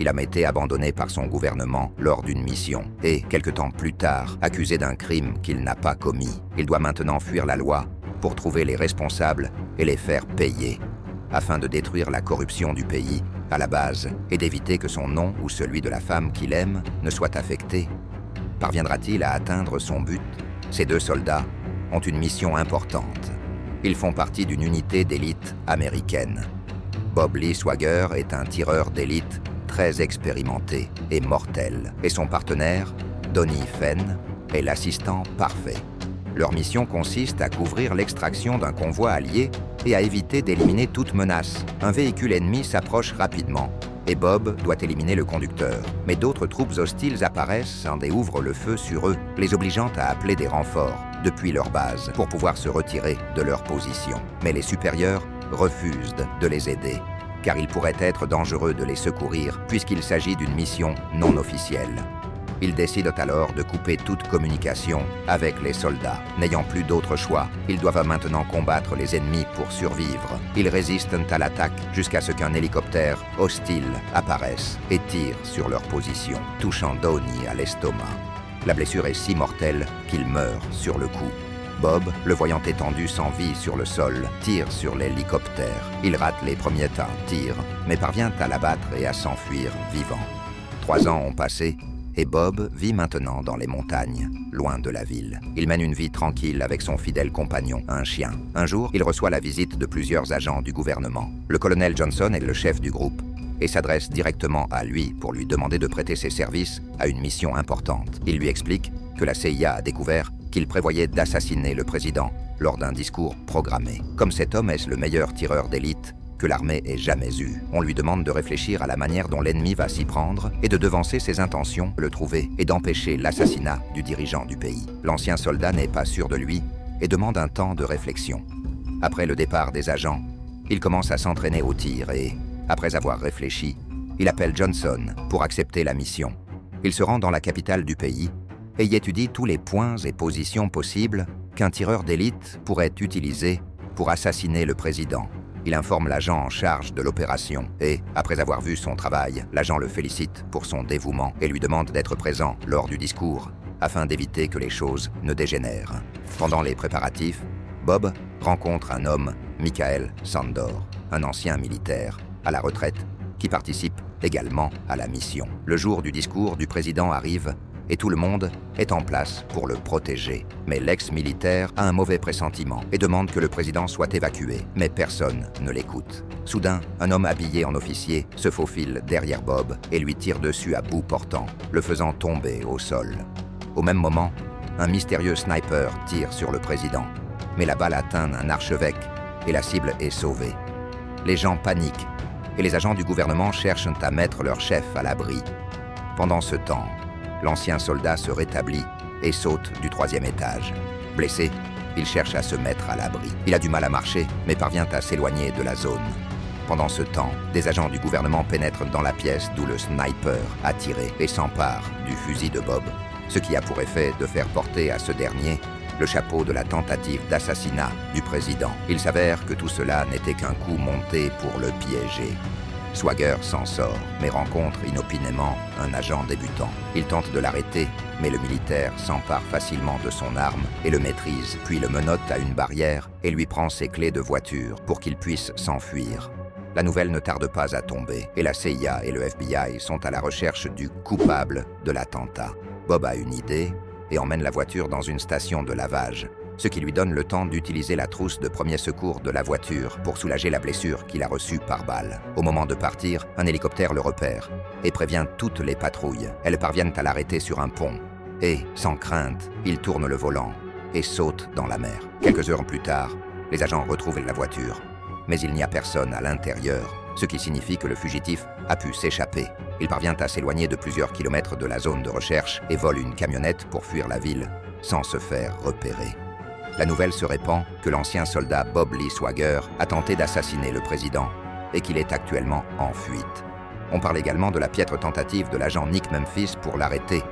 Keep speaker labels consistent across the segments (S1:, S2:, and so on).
S1: Il a été abandonné par son gouvernement lors d'une mission et, quelque temps plus tard, accusé d'un crime qu'il n'a pas commis. Il doit maintenant fuir la loi pour trouver les responsables et les faire payer, afin de détruire la corruption du pays à la base et d'éviter que son nom ou celui de la femme qu'il aime ne soit affecté. Parviendra-t-il à atteindre son but? Ces deux soldats ont une mission importante. Ils font partie d'une unité d'élite américaine. Bob Lee Swagger est un tireur d'élite très expérimenté et mortel, et son partenaire, Donnie Fenn, est l'assistant parfait. Leur mission consiste à couvrir l'extraction d'un convoi allié et à éviter d'éliminer toute menace. Un véhicule ennemi s'approche rapidement et Bob doit éliminer le conducteur. Mais d'autres troupes hostiles apparaissent et ouvrent le feu sur eux, les obligeant à appeler des renforts depuis leur base pour pouvoir se retirer de leur position. Mais les supérieurs refusent de les aider, car il pourrait être dangereux de les secourir puisqu'il s'agit d'une mission non officielle. Ils décident alors de couper toute communication avec les soldats. N'ayant plus d'autre choix, ils doivent maintenant combattre les ennemis pour survivre. Ils résistent à l'attaque jusqu'à ce qu'un hélicoptère hostile apparaisse et tire sur leur position, touchant Donnie à l'estomac. La blessure est si mortelle qu'il meurt sur le coup. Bob, le voyant étendu sans vie sur le sol, tire sur l'hélicoptère. Il rate les premiers tirs, mais parvient à l'abattre et à s'enfuir vivant. 3 ans ont passé, et Bob vit maintenant dans les montagnes, loin de la ville. Il mène une vie tranquille avec son fidèle compagnon, un chien. Un jour, il reçoit la visite de plusieurs agents du gouvernement. Le colonel Johnson est le chef du groupe et s'adresse directement à lui pour lui demander de prêter ses services à une mission importante. Il lui explique que la CIA a découvert qu'il prévoyait d'assassiner le président lors d'un discours programmé. Comme cet homme est le meilleur tireur d'élite que l'armée ait jamais eu, on lui demande de réfléchir à la manière dont l'ennemi va s'y prendre et de devancer ses intentions, le trouver et d'empêcher l'assassinat du dirigeant du pays. L'ancien soldat n'est pas sûr de lui et demande un temps de réflexion. Après le départ des agents, il commence à s'entraîner au tir et, après avoir réfléchi, il appelle Johnson pour accepter la mission. Il se rend dans la capitale du pays et y étudie tous les points et positions possibles qu'un tireur d'élite pourrait utiliser pour assassiner le président. Il informe l'agent en charge de l'opération et, après avoir vu son travail, l'agent le félicite pour son dévouement et lui demande d'être présent lors du discours afin d'éviter que les choses ne dégénèrent. Pendant les préparatifs, Bob rencontre un homme, Michael Sandor, un ancien militaire à la retraite qui participe également à la mission. Le jour du discours du président arrive et tout le monde est en place pour le protéger. Mais l'ex-militaire a un mauvais pressentiment et demande que le président soit évacué, mais personne ne l'écoute. Soudain, un homme habillé en officier se faufile derrière Bob et lui tire dessus à bout portant, le faisant tomber au sol. Au même moment, un mystérieux sniper tire sur le président, mais la balle atteint un archevêque et la cible est sauvée. Les gens paniquent et les agents du gouvernement cherchent à mettre leur chef à l'abri. Pendant ce temps, l'ancien soldat se rétablit et saute du 3e étage. Blessé, il cherche à se mettre à l'abri. Il a du mal à marcher, mais parvient à s'éloigner de la zone. Pendant ce temps, des agents du gouvernement pénètrent dans la pièce d'où le sniper a tiré et s'emparent du fusil de Bob, ce qui a pour effet de faire porter à ce dernier le chapeau de la tentative d'assassinat du président. Il s'avère que tout cela n'était qu'un coup monté pour le piéger. Swagger s'en sort, mais rencontre inopinément un agent débutant. Il tente de l'arrêter, mais le militaire s'empare facilement de son arme et le maîtrise, puis le menotte à une barrière et lui prend ses clés de voiture pour qu'il puisse s'enfuir. La nouvelle ne tarde pas à tomber, et la CIA et le FBI sont à la recherche du coupable de l'attentat. Bob a une idée et emmène la voiture dans une station de lavage, ce qui lui donne le temps d'utiliser la trousse de premier secours de la voiture pour soulager la blessure qu'il a reçue par balle. Au moment de partir, un hélicoptère le repère et prévient toutes les patrouilles. Elles parviennent à l'arrêter sur un pont et, sans crainte, il tourne le volant et saute dans la mer. Quelques heures plus tard, les agents retrouvent la voiture, mais il n'y a personne à l'intérieur, ce qui signifie que le fugitif a pu s'échapper. Il parvient à s'éloigner de plusieurs kilomètres de la zone de recherche et vole une camionnette pour fuir la ville sans se faire repérer. La nouvelle se répand que l'ancien soldat Bob Lee Swagger a tenté d'assassiner le président et qu'il est actuellement en fuite. On parle également de la piètre tentative de l'agent Nick Memphis pour l'arrêter.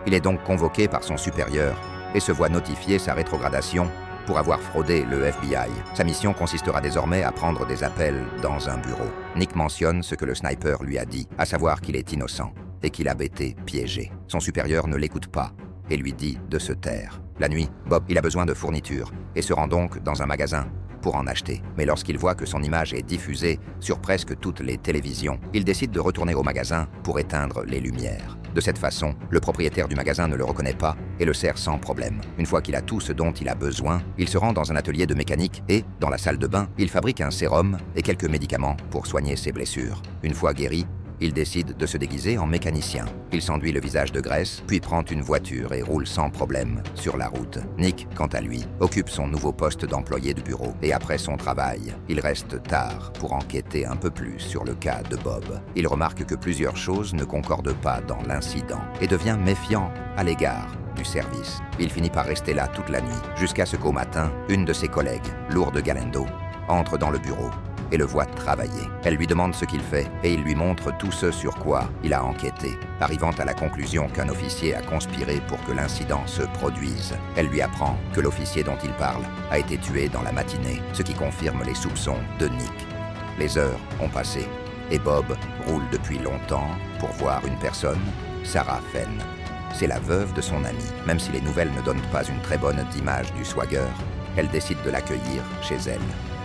S1: Il est donc convoqué par son supérieur et se voit notifier sa rétrogradation pour avoir fraudé le FBI. Sa mission consistera désormais à prendre des appels dans un bureau. Nick mentionne ce que le sniper lui a dit, à savoir qu'il est innocent et qu'il a été piégé. Son supérieur ne l'écoute pas et lui dit de se taire. La nuit, Bob, il a besoin de fournitures et se rend donc dans un magasin pour en acheter. Mais lorsqu'il voit que son image est diffusée sur presque toutes les télévisions, il décide de retourner au magasin pour éteindre les lumières. De cette façon, le propriétaire du magasin ne le reconnaît pas et le sert sans problème. Une fois qu'il a tout ce dont il a besoin, il se rend dans un atelier de mécanique et, dans la salle de bain, il fabrique un sérum et quelques médicaments pour soigner ses blessures. Une fois guéri, il décide de se déguiser en mécanicien. Il s'enduit le visage de graisse, puis prend une voiture et roule sans problème sur la route. Nick, quant à lui, occupe son nouveau poste d'employé de bureau. Et après son travail, il reste tard pour enquêter un peu plus sur le cas de Bob. Il remarque que plusieurs choses ne concordent pas dans l'incident et devient méfiant à l'égard du service. Il finit par rester là toute la nuit, jusqu'à ce qu'au matin, une de ses collègues, Lourdes Galindo, entre dans le bureau et le voit travailler. Elle lui demande ce qu'il fait et il lui montre tout ce sur quoi il a enquêté, arrivant à la conclusion qu'un officier a conspiré pour que l'incident se produise. Elle lui apprend que l'officier dont il parle a été tué dans la matinée, ce qui confirme les soupçons de Nick. Les heures ont passé et Bob roule depuis longtemps pour voir une personne, Sarah Fenn. C'est la veuve de son ami. Même si les nouvelles ne donnent pas une très bonne image du swagger, elle décide de l'accueillir chez elle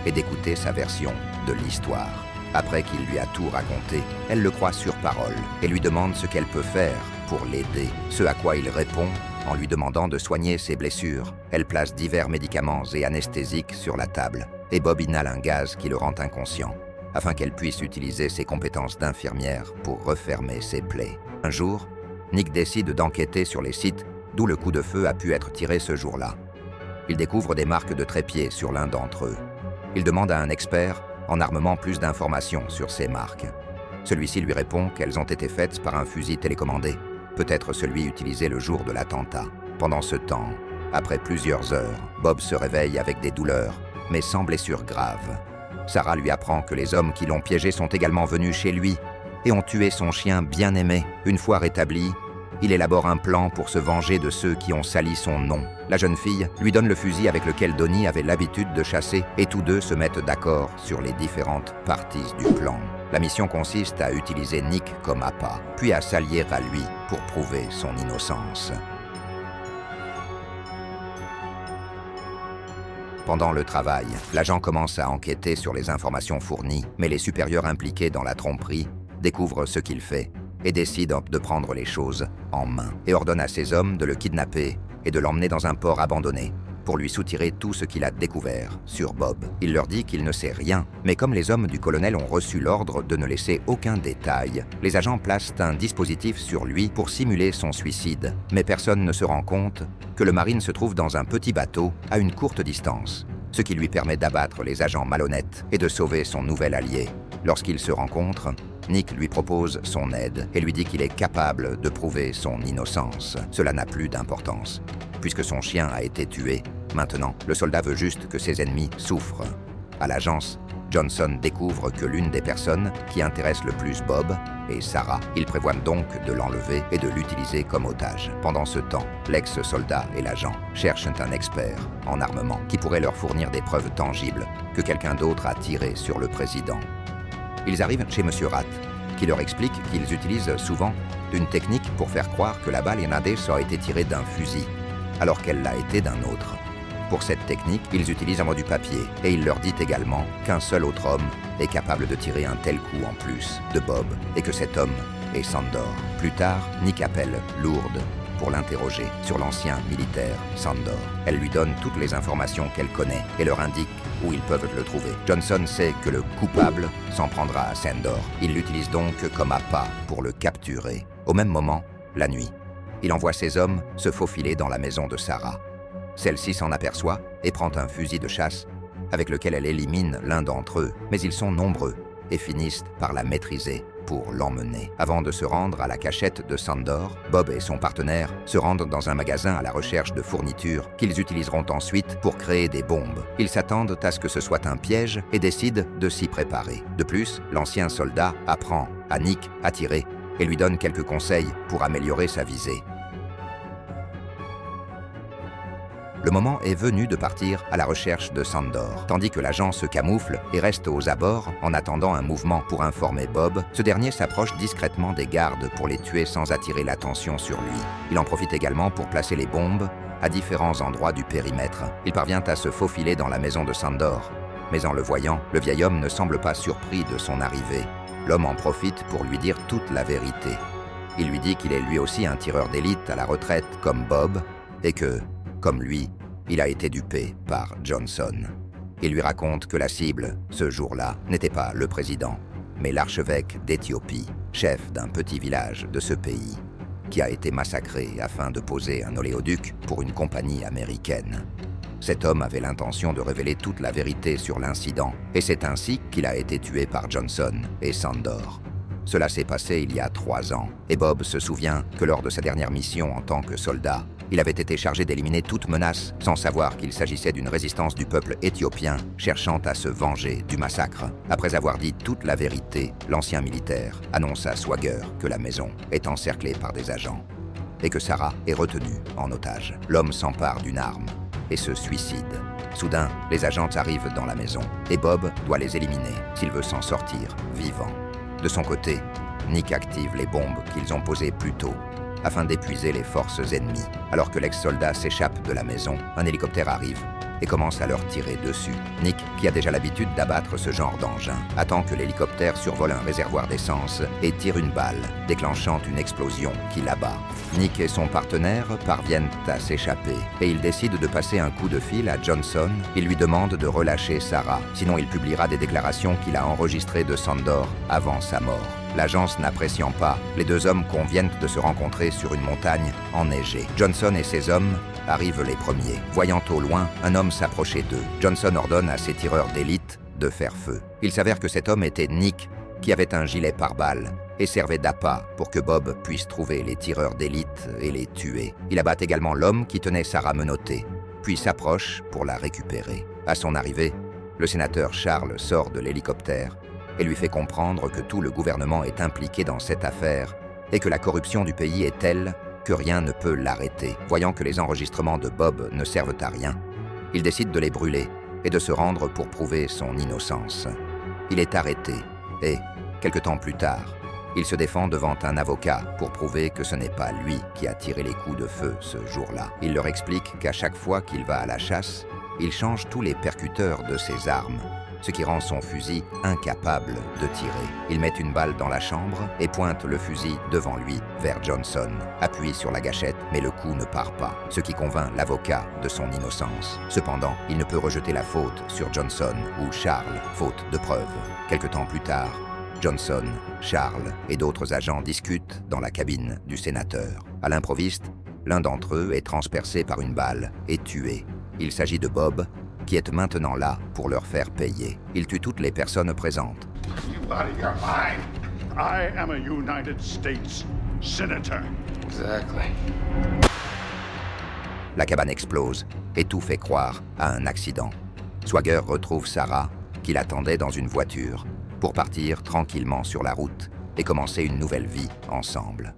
S1: et d'écouter sa version de l'histoire. Après qu'il lui a tout raconté, elle le croit sur parole et lui demande ce qu'elle peut faire pour l'aider, ce à quoi il répond en lui demandant de soigner ses blessures. Elle place divers médicaments et anesthésiques sur la table et Bob inhale un gaz qui le rend inconscient, afin qu'elle puisse utiliser ses compétences d'infirmière pour refermer ses plaies. Un jour, Nick décide d'enquêter sur les sites d'où le coup de feu a pu être tiré ce jour-là. Il découvre des marques de trépied sur l'un d'entre eux. Il demande à un expert en armement plus d'informations sur ces marques. Celui-ci lui répond qu'elles ont été faites par un fusil télécommandé, peut-être celui utilisé le jour de l'attentat. Pendant ce temps, après plusieurs heures, Bob se réveille avec des douleurs, mais sans blessures graves. Sarah lui apprend que les hommes qui l'ont piégé sont également venus chez lui et ont tué son chien bien-aimé. Une fois rétabli, il élabore un plan pour se venger de ceux qui ont sali son nom. La jeune fille lui donne le fusil avec lequel Donnie avait l'habitude de chasser et tous deux se mettent d'accord sur les différentes parties du plan. La mission consiste à utiliser Nick comme appât, puis à s'allier à lui pour prouver son innocence. Pendant le travail, l'agent commence à enquêter sur les informations fournies, mais les supérieurs impliqués dans la tromperie découvrent ce qu'il fait et décide de prendre les choses en main et ordonne à ses hommes de le kidnapper et de l'emmener dans un port abandonné pour lui soutirer tout ce qu'il a découvert sur Bob. Il leur dit qu'il ne sait rien, mais comme les hommes du colonel ont reçu l'ordre de ne laisser aucun détail, les agents placent un dispositif sur lui pour simuler son suicide. Mais personne ne se rend compte que le marine se trouve dans un petit bateau à une courte distance, ce qui lui permet d'abattre les agents malhonnêtes et de sauver son nouvel allié. Lorsqu'ils se rencontrent, Nick lui propose son aide et lui dit qu'il est capable de prouver son innocence. Cela n'a plus d'importance, puisque son chien a été tué. Maintenant, le soldat veut juste que ses ennemis souffrent. À l'agence, Johnson découvre que l'une des personnes qui intéresse le plus Bob est Sarah. Il prévoit donc de l'enlever et de l'utiliser comme otage. Pendant ce temps, l'ex-soldat et l'agent cherchent un expert en armement qui pourrait leur fournir des preuves tangibles que quelqu'un d'autre a tiré sur le président. Ils arrivent chez M. Rath, qui leur explique qu'ils utilisent souvent une technique pour faire croire que la balle Hernandez a été tirée d'un fusil, alors qu'elle l'a été d'un autre. Pour cette technique, ils utilisent du papier, et il leur dit également qu'un seul autre homme est capable de tirer un tel coup en plus de Bob, et que cet homme est Sandor. Plus tard, Nick appelle Lourdes pour l'interroger sur l'ancien militaire Sandor. Elle lui donne toutes les informations qu'elle connaît et leur indique où ils peuvent le trouver. Johnson sait que le coupable s'en prendra à Sandor. Il l'utilise donc comme appât pour le capturer. Au même moment, la nuit, il envoie ses hommes se faufiler dans la maison de Sarah. Celle-ci s'en aperçoit et prend un fusil de chasse avec lequel elle élimine l'un d'entre eux, mais ils sont nombreux et finissent par la maîtriser pour l'emmener. Avant de se rendre à la cachette de Sandor, Bob et son partenaire se rendent dans un magasin à la recherche de fournitures qu'ils utiliseront ensuite pour créer des bombes. Ils s'attendent à ce que ce soit un piège et décident de s'y préparer. De plus, l'ancien soldat apprend à Nick à tirer et lui donne quelques conseils pour améliorer sa visée. Le moment est venu de partir à la recherche de Sandor. Tandis que l'agent se camoufle et reste aux abords en attendant un mouvement pour informer Bob, ce dernier s'approche discrètement des gardes pour les tuer sans attirer l'attention sur lui. Il en profite également pour placer les bombes à différents endroits du périmètre. Il parvient à se faufiler dans la maison de Sandor. Mais en le voyant, le vieil homme ne semble pas surpris de son arrivée. L'homme en profite pour lui dire toute la vérité. Il lui dit qu'il est lui aussi un tireur d'élite à la retraite comme Bob et que, comme lui, il a été dupé par Johnson. Il lui raconte que la cible, ce jour-là, n'était pas le président, mais l'archevêque d'Éthiopie, chef d'un petit village de ce pays, qui a été massacré afin de poser un oléoduc pour une compagnie américaine. Cet homme avait l'intention de révéler toute la vérité sur l'incident, et c'est ainsi qu'il a été tué par Johnson et Sandor. Cela s'est passé il y a 3 ans, et Bob se souvient que lors de sa dernière mission en tant que soldat, il avait été chargé d'éliminer toute menace, sans savoir qu'il s'agissait d'une résistance du peuple éthiopien cherchant à se venger du massacre. Après avoir dit toute la vérité, l'ancien militaire annonce à Swagger que la maison est encerclée par des agents et que Sarah est retenue en otage. L'homme s'empare d'une arme et se suicide. Soudain, les agents arrivent dans la maison et Bob doit les éliminer s'il veut s'en sortir vivant. De son côté, Nick active les bombes qu'ils ont posées plus tôt afin d'épuiser les forces ennemies. Alors que l'ex-soldat s'échappe de la maison, un hélicoptère arrive et commence à leur tirer dessus. Nick, qui a déjà l'habitude d'abattre ce genre d'engin, attend que l'hélicoptère survole un réservoir d'essence et tire une balle, déclenchant une explosion qui l'abat. Nick et son partenaire parviennent à s'échapper et il décide de passer un coup de fil à Johnson. Il lui demande de relâcher Sarah, sinon il publiera des déclarations qu'il a enregistrées de Sandor avant sa mort. L'agence n'appréciant pas, les 2 hommes conviennent de se rencontrer sur une montagne enneigée. Johnson et ses hommes arrivent les premiers. Voyant au loin un homme s'approcher d'eux, Johnson ordonne à ses tireurs d'élite de faire feu. Il s'avère que cet homme était Nick, qui avait un gilet pare-balles et servait d'appât pour que Bob puisse trouver les tireurs d'élite et les tuer. Il abat également l'homme qui tenait Sarah menottée, puis s'approche pour la récupérer. À son arrivée, le sénateur Charles sort de l'hélicoptère et lui fait comprendre que tout le gouvernement est impliqué dans cette affaire et que la corruption du pays est telle que rien ne peut l'arrêter. Voyant que les enregistrements de Bob ne servent à rien, il décide de les brûler et de se rendre pour prouver son innocence. Il est arrêté et, quelque temps plus tard, il se défend devant un avocat pour prouver que ce n'est pas lui qui a tiré les coups de feu ce jour-là. Il leur explique qu'à chaque fois qu'il va à la chasse, il change tous les percuteurs de ses armes, ce qui rend son fusil incapable de tirer. Il met une balle dans la chambre et pointe le fusil devant lui vers Johnson. Appuie sur la gâchette, mais le coup ne part pas, ce qui convainc l'avocat de son innocence. Cependant, il ne peut rejeter la faute sur Johnson ou Charles, faute de preuves. Quelque temps plus tard, Johnson, Charles et d'autres agents discutent dans la cabine du sénateur. À l'improviste, l'un d'entre eux est transpercé par une balle et tué. Il s'agit de Bob, qui est maintenant là pour leur faire payer. Il tue toutes les personnes présentes.
S2: You out of your mind. I am a United States Senator.
S3: Exactly.
S1: La cabane explose et tout fait croire à un accident. Swagger retrouve Sarah, qui l'attendait dans une voiture, pour partir tranquillement sur la route et commencer une nouvelle vie ensemble.